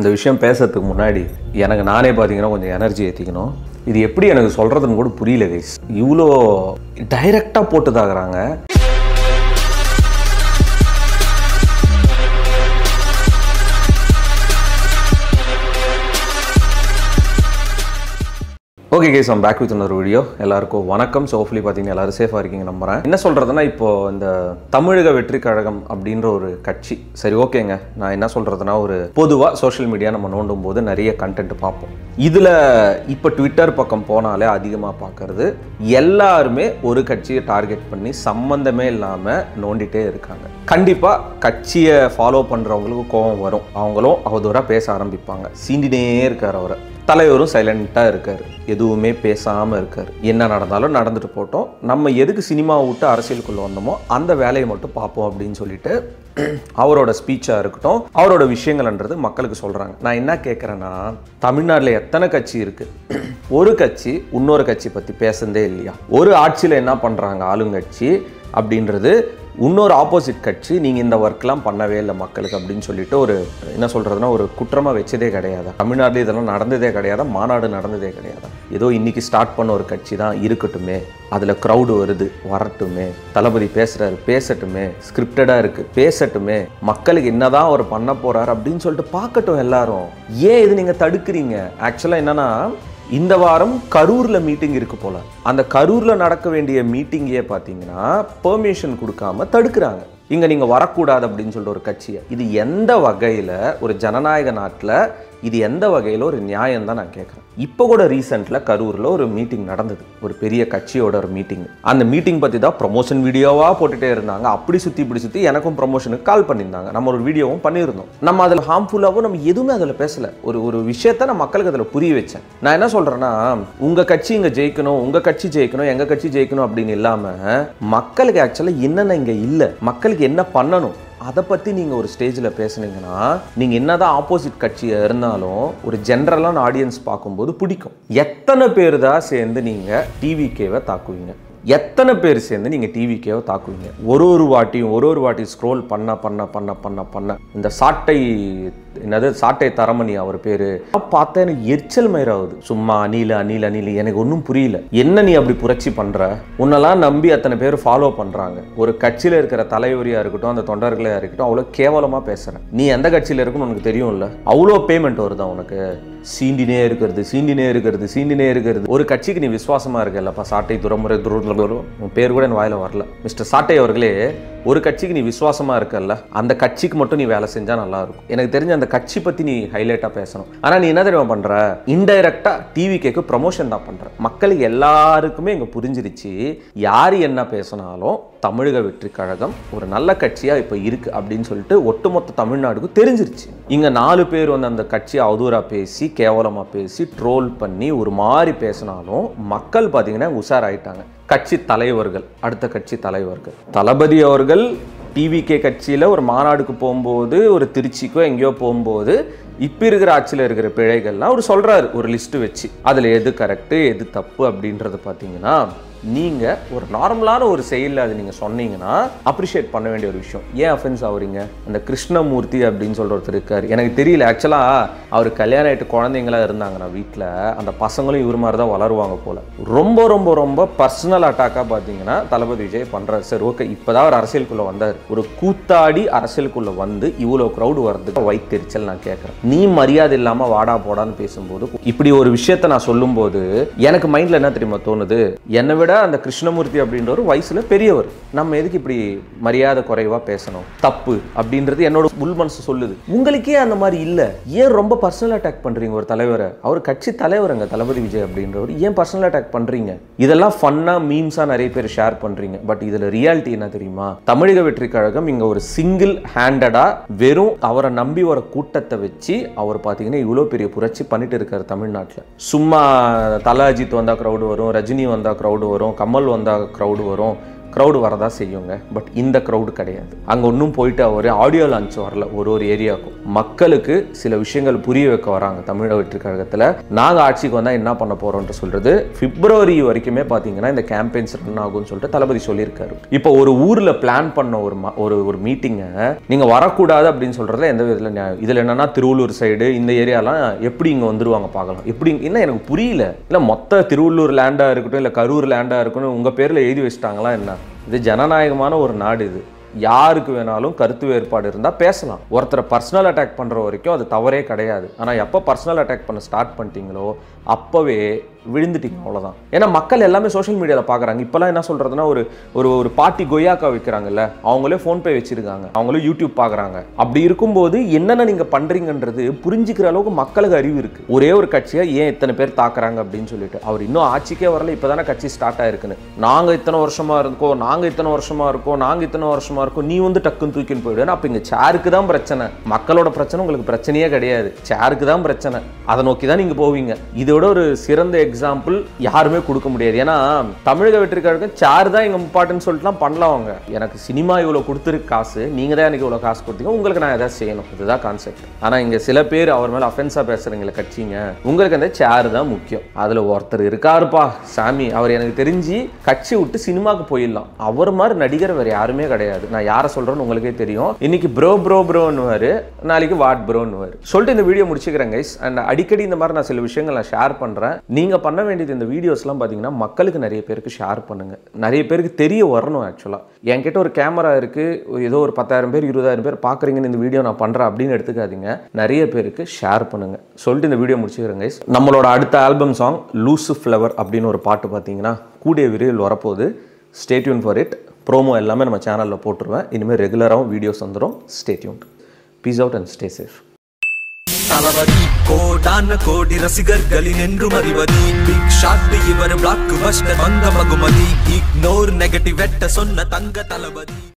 இந்த விஷயம் பேசுறதுக்கு முன்னாடி எனக்கு நானே பார்த்தீங்கன்னா கொஞ்சம் எனர்ஜி ஏற்றிக்கணும். இது எப்படி எனக்கு சொல்கிறதுன்னு கூட புரியல கைஸ். இவ்வளோ டைரெக்டாக போட்டுதாகிறாங்க. Okay guys, I'm back with இன்னொரு வீடியோ. எல்லாருக்கும் வணக்கம். ஸோ ஹோப்ஃபுல்லி பார்த்தீங்கன்னா எல்லாரும் சேஃபாக இருக்கீங்க நம்புறேன். என்ன சொல்கிறதுனா, இப்போது இந்த தமிழக வெற்றி கழகம் அப்படின்ற ஒரு கட்சி, சரி ஓகேங்க, நான் என்ன சொல்கிறதுனா, ஒரு பொதுவாக சோஷியல் மீடியா நம்ம நோண்டும் போது நிறைய கண்டென்ட் பார்ப்போம். இதில் இப்போ ட்விட்டர் பக்கம் போனாலே அதிகமாக பார்க்கறது எல்லாருமே ஒரு கட்சியை டார்கெட் பண்ணி சம்மந்தமே இல்லாமல் நோண்டிகிட்டே இருக்காங்க. கண்டிப்பாக கட்சியை ஃபாலோ பண்ணுறவங்களுக்கு கோபம் வரும். அவங்களும் அவதூறாக பேச ஆரம்பிப்பாங்க. சீண்டினே இருக்கார் அவரை. தலைவரும் சைலண்ட்டாக இருக்கார், எதுவுமே பேசாமல் இருக்கார். என்ன நடந்தாலும் நடந்துட்டு போட்டோம், நம்ம எதுக்கு சினிமாவை விட்டு அரசியலுக்குள்ளே வந்தோமோ அந்த வேலையை மட்டும் பார்ப்போம் அப்படின்னு சொல்லிட்டு அவரோட ஸ்பீச்சாக இருக்கட்டும், அவரோட விஷயங்கள்ன்றது மக்களுக்கு சொல்கிறாங்க. நான் என்ன கேட்குறேன்னா, தமிழ்நாட்டில் எத்தனை கட்சி இருக்குது? ஒரு கட்சி இன்னொரு கட்சி பற்றி பேசுறதே இல்லையா? ஒரு ஆட்சியில் என்ன பண்ணுறாங்க ஆளுங்கட்சி அப்படின்றது, இன்னொரு ஆப்போசிட் கட்சி நீங்கள் இந்த ஒர்க்லாம் பண்ணவே இல்லை மக்களுக்கு அப்படின்னு சொல்லிட்டு ஒரு என்ன சொல்கிறதுனா ஒரு குற்றமாக வச்சதே கிடையாது. தமிழ்நாட்டில் இதெல்லாம் நடந்ததே கிடையாது, மாநாடு நடந்ததே கிடையாது. ஏதோ இன்றைக்கி ஸ்டார்ட் பண்ண ஒரு கட்சி தான் இருக்கட்டுமே, அதில் க்ரௌடு வருது வரட்டுமே, தளபதி பேசுகிறாரு பேசட்டுமே, ஸ்கிரிப்டடாக இருக்குது பேசட்டுமே, மக்களுக்கு என்னதான் அவர் பண்ண போகிறார் அப்படின்னு சொல்லிட்டு பார்க்கட்டும் எல்லாரும். ஏன் இது நீங்கள் தடுக்கிறீங்க? ஆக்சுவலாக என்னென்னா, இந்த வாரம் கரூரில் மீட்டிங் இருக்கு போல. அந்த கரூரில் நடக்க வேண்டிய மீட்டிங்கே பார்த்தீங்கன்னா பெர்மிஷன் கொடுக்காம தடுக்கிறாங்க. இங்கே நீங்கள் வரக்கூடாது அப்படின்னு சொல்லிட்டு ஒரு கட்சியை. இது எந்த வகையில் ஒரு ஜனநாயக நாட்டில் இது எந்த வகையில் ஒரு நியாயம் தான் நான் கேட்குறேன். இப்போ கூட ரீசெண்டில் கரூரில் ஒரு மீட்டிங் நடந்தது, ஒரு பெரிய கட்சியோட ஒரு மீட்டிங். அந்த மீட்டிங் பற்றி தான் ப்ரொமோஷன் வீடியோவாக போட்டுகிட்டே இருந்தாங்க. அப்படி சுற்றி இப்படி சுற்றி எனக்கும் ப்ரொமோஷனுக்கு கால் பண்ணியிருந்தாங்க. நம்ம ஒரு வீடியோவும் பண்ணியிருந்தோம். நம்ம அதில் ஹார்ம்ஃபுல்லாகவும் நம்ம எதுவுமே அதில் பேசலை. ஒரு விஷயத்தை நான் மக்களுக்கு அதில் புரிய வச்சேன். நான் என்ன சொல்கிறேன்னா, உங்கள் கட்சி இங்கே ஜெயிக்கணும், உங்கள் கட்சி ஜெயிக்கணும், எங்கள் கட்சி ஜெயிக்கணும் அப்படின்னு இல்லாமல் மக்களுக்கு ஆக்சுவலாக என்னென்ன இங்கே இல்லை, மக்களுக்கு என்ன பண்ணணும் அதை பற்றி நீங்கள் ஒரு ஸ்டேஜில் பேசுனீங்கன்னா, நீங்கள் என்னதான் ஆப்போசிட் கட்சியாக இருந்தாலும் ஒரு ஜென்ரலான ஆடியன்ஸ் பார்க்கும்போது பிடிக்கும். எத்தனை பேர் தான் சேர்ந்து நீங்கள் டிவிகேவை தாக்குவீங்க? எத்தனை பேர் சேர்ந்து நீங்கள் டிவிகேவை தாக்குவீங்க? ஒரு வாட்டி ஸ்க்ரோல் பண்ண இந்த சாட்டை தரமணி அவர் பேர் பார்த்தா எனக்கு எரிச்சல் மயிராகுது. சும்மா அணில் எனக்கு ஒன்றும் புரியல. என்ன நீ அப்படி புரட்சி பண்ணுற? உன்னெல்லாம் நம்பி அத்தனை பேர் ஃபாலோ பண்ணுறாங்க. ஒரு கட்சியில் இருக்கிற தலைவரியாக இருக்கட்டும், அந்த தொண்டர்களாக இருக்கட்டும், அவ்வளோ கேவலமாக பேசுகிறேன். நீ எந்த கட்சியில் இருக்குன்னு உனக்கு தெரியும் இல்லை? அவ்வளோ பேமெண்ட் வருதா உனக்கு? சீண்டினே இருக்கிறது. ஒரு கட்சிக்கு நீ விசுவாசமாக இருக்கல்லப்பா. சாட்டை துரமுறை உன் பேர் கூட என் வாயில வரல. மிஸ்டர் சாட்டை அவர்களே, ஒரு கட்சிக்கு நீ விசுவாசமாக இருக்கல்ல, அந்த கட்சிக்கு மட்டும் நீ வேலை செஞ்சா நல்லா இருக்கும். எனக்கு தெரிஞ்ச அந்த கட்சி பற்றி நீ ஹைலைட்டாக பேசணும். ஆனால் நீ என்ன தெரியுமா பண்ணுற? இன்டைரக்டாக டிவிகேக்கு ப்ரமோஷன் தான் பண்ணுற. மக்களுக்கு எல்லாருக்குமே இங்கே புரிஞ்சிருச்சு, யார் என்ன பேசினாலும் தமிழக வெற்றி கழகம் ஒரு நல்ல கட்சியாக இப்போ இருக்குது அப்படின்னு சொல்லிட்டு ஒட்டுமொத்த தமிழ்நாடுக்கு தெரிஞ்சிருச்சு. இங்கே 4 பேர் வந்து அந்த கட்சியை அவதூறாக பேசி, கேவலமாக பேசி, ட்ரோல் பண்ணி ஒரு மாதிரி பேசினாலும் மக்கள் பார்த்தீங்கன்னா உஷாராயிட்டாங்க. கட்சி தலைவர்கள், அடுத்த கட்சி தலைவர்கள், தளபதி அவர்கள் டிவிகே கட்சியில் ஒரு மாநாடுக்கு போகும்போது, ஒரு திருச்சிக்கோ எங்கேயோ போகும்போது இப்போ இருக்கிற ஆட்சியில் இருக்கிற பிழைகள்லாம் அவர் சொல்கிறாரு ஒரு லிஸ்ட்டு வச்சு. அதில் எது கரெக்டு எது தப்பு அப்படின்றது பார்த்தீங்கன்னா, நீங்கள் ஒரு நார்மலான ஒரு செயலில் அது நீங்கள் சொன்னீங்கன்னா அப்ரிஷியேட் பண்ண வேண்டிய ஒரு விஷயம். ஏன் அஃபென்ஸ் ஆகுறீங்க? அந்த கிருஷ்ணமூர்த்தி அப்படின்னு சொல்கிற ஒருத்தர் இருக்கார். எனக்கு தெரியல, ஆக்சுவலாக அவர் கல்யாணம் ஆகிட்டு குழந்தைங்களாம் இருந்தாங்கன்னா வீட்டில், அந்த பசங்களும் இவர் மாதிரி தான் வளருவாங்க போல். ரொம்ப ரொம்ப ரொம்ப பர்சனல் அட்டாக்காக பார்த்தீங்கன்னா தளபதி விஜய் பண்ணுறாரு. சரி ஓகே, இப்போ தான் அவர் அரசியலுக்குள்ளே வந்தார். ஒரு கூத்தாடி அரசியலுக்குள்ளே வந்து இவ்வளோ க்ரௌடு வர்றதுக்கு வைத்தெரிச்சல் நான் கேட்குறேன். நீ மரியாதை இல்லாமல் வாடா போடான்னு பேசும்போது, இப்படி ஒரு விஷயத்தை நான் சொல்லும்போது எனக்கு மைண்டில் என்ன தெரியுமா தோணுது? என்னை விட அந்த கிருஷ்ணமூர்த்தி அப்படின்ற ஒரு வயசுல பெரியவர், நம்ம எதுக்கு இப்படி மரியாதை குறைவா பேசணும்? தப்பு அப்படின்றது என்னோட உள் மனசு சொல்லுது. உங்களுக்கே அந்த மாதிரி இல்லை, ஏன் ரொம்ப பர்சனல் அட்டாக் பண்றீங்க ஒரு தலைவரை? அவர் கட்சி தலைவருங்க தளபதி விஜய் அப்படின்றவர், ஏன் பர்சனல் அட்டாக் பண்றீங்க? இதெல்லாம் ஃபன்னா மீம்ஸா நிறைய பேர் ஷேர் பண்றீங்க. பட் இதுல ரியாலிட்டி என்ன தெரியுமா? தமிழக வெற்றி கழகம் இங்க ஒரு சிங்கிள் ஹேண்டடா வெறும் அவரை நம்பி வர கூட்டத்தை வச்சு அவர் பாத்தீங்கன்னா இவ்வளோ பெரிய புரட்சி பண்ணிட்டு இருக்காரு தமிழ்நாட்டில். சும்மா தல அஜித் வந்தா க்ரௌடு வரும், ரஜினி வந்தா க்ரௌடு வரும், கமல் வந்தா க்ரௌடு வரும், க்ரௌடு வரதா செய்யுங்க. பட் இந்த க்ரௌடு கிடையாது. அங்கே ஒன்றும் போயிட்டு ஒரு ஆடியோ லான்ச் வரல. ஒரு ஏரியாவுக்கும் மக்களுக்கு சில விஷயங்கள் புரிய வைக்க வராங்க. தமிழக வெற்றி கழகத்தில் நாங்கள் ஆட்சிக்கு வந்தால் என்ன பண்ண போகிறோம்னு சொல்கிறது பிப்ரவரி வரைக்குமே பார்த்தீங்கன்னா இந்த கேம்பெயின்ஸ் ரன் ஆகும்னு சொல்லிட்டு தளபதி சொல்லியிருக்காரு. இப்போ ஒரு ஊரில் பிளான் பண்ண ஒரு மீட்டிங்கை நீங்கள் வரக்கூடாது அப்படின்னு சொல்கிறதுல எந்த விதத்தில் நியாயம்? இதில் என்னன்னா திருவள்ளூர் சைடு இந்த ஏரியாலாம் எப்படி இங்கே வந்துருவாங்க பார்க்கலாம். எப்படி என்ன எனக்கு புரியல. இல்லை மொத்த திருவள்ளூர் லேண்டாக இருக்கட்டும் இல்லை கரூர் லேண்டாக இருக்கட்டும் உங்கள் பேரில் எழுதி வச்சிட்டாங்களா என்ன? இது ஜனநாயகமான ஒரு நாடு. இது யாருக்கு வேணாலும் கருத்து வேறுபாடு இருந்தால் பேசலாம். ஒருத்தரை பர்சனல் அட்டாக் பண்ணுற வரைக்கும் அது தவறே கிடையாது. ஆனால் எப்போ பர்சனல் அட்டாக் பண்ண ஸ்டார்ட் பண்ணிட்டீங்களோ அப்போவே விழுந்துட்டீங்க, அவ்வளோதான். ஏன்னா மக்கள் எல்லாமே சோஷியல் மீடியாவில் பார்க்குறாங்க. இப்போலாம் என்ன சொல்கிறதுனா ஒரு பாட்டி கொய்யாக்கா வைக்கிறாங்கல்ல, அவங்களே ஃபோன்பே வச்சுருக்காங்க, அவங்களே யூடியூப் பார்க்குறாங்க. அப்படி இருக்கும்போது என்னென்ன நீங்கள் பண்ணுறீங்கன்றது புரிஞ்சிக்கிற அளவுக்கு மக்களுக்கு அறிவு இருக்குது. ஒரே ஒரு கட்சியை ஏன் இத்தனை பேர் தாக்குறாங்க அப்படின்னு சொல்லிட்டு அவர் இன்னும் ஆட்சிக்கே வரல. இப்போ தானே கட்சி ஸ்டார்ட் ஆயிருக்குன்னு நாங்கள் இத்தனை வருஷமாக இருக்கோம், நாங்கள் இத்தனை வருஷமாக இருக்கோம், நீ வந்து டக்குன்னு தூக்கின்னு போயிடுவேன். அப்போ இங்கே சேருக்கு தான் பிரச்சனை. மக்களோட பிரச்சனை உங்களுக்கு பிரச்சனையே கிடையாது. சேருக்கு தான் பிரச்சனை. அதை நோக்கி தான் நீங்கள் போவீங்க. இதோட ஒரு சிறந்த எக்ஸாம்பிள் யாருமே கொடுக்க முடியாது. ஏன்னா தமிழக வெற்றி கழகம் சேர் தான் எங்க இம்பார்ட்டன்ட் சொல்லிட்டுலாம் பண்ணலாம். அவங்க எனக்கு சினிமா இவ்வளோ கொடுத்துருக்கு காசு, நீங்க தான் எனக்கு இவ்வளோ காசு கொடுத்தீங்க, உங்களுக்கு நான் எதாவது செய்யணும். இதுதான் கான்செப்ட். ஆனா இங்க சில பேர் அவர் மேல அஃபென்ஸா பேசுறீங்களா கட்சிங்க, உங்களுக்கு அந்த சேர் தான் முக்கியம். அதுல ஒருத்தர் இருக்காருப்பா சாமி, அவர் எனக்கு தெரிஞ்சு கட்சி விட்டு சினிமாவுக்கு போயிடலாம். அவர் மாதிரி நடிகர் வேற யாருமே கிடையாது. நான் யாரை சொல்றேன்னு உங்களுக்கே தெரியும். இன்னைக்கு ப்ரோன்னுவாரு, நாளைக்கு வாட் ப்ரோன்னுவாரு. சொல்லிட்டு இந்த வீடியோ முடிச்சுக்கிறேன் கைஸ். அண்ட் அடிக்கடி இந்த மாதிரி நான் சில விஷயங்கள் நான் ஷேர் பண்றேன். நீங்க பண்ண வேண்டியது இந்த வீடியோஸ்லாம் பாத்தீங்கன்னா மக்களுக்கு நிறைய பேருக்கு ஷேர் பண்ணுங்க. நிறைய பேருக்கு தெரிய வரணும். ஆக்சுவலா என்கிட்ட ஒரு கேமரா இருக்கு, ஏதோ ஒரு 10,000 பேர் 20,000 பேர் பாக்குறீங்கன்னு இந்த வீடியோ நான் பண்றேன் அப்படின்னு எடுத்துக்காதீங்க. நிறைய பேருக்கு ஷேர் பண்ணுங்க. சொல்லிட்டு இந்த வீடியோ முடிச்சுக்கிறேன் கைஸ். நம்மளோட அடுத்த ஆல்பம் சாங் லூசு ஃப்ளவர் அப்படின்னு ஒரு பாட்டு பார்த்தீங்கன்னா கூடிய விரைவில் வரப்போகுது. Stay tune for it. Promo எல்லாமே நம்ம சேனலில் போட்டுருவேன். இனிமேல் ரெகுலராகவும் வீடியோஸ் வந்துடும். Stay tune. Peace out and stay safe. Thalapathy கோடான கோடி ரசிகர்களின் என்றும் அறிவதி. பிக் ஷாட் இவர் பிளாக் பஸ்டர் வந்த மகுமதி. இக்னோர் நெகட்டிவ் வெட்ட சொன்ன தங்க தளபதி.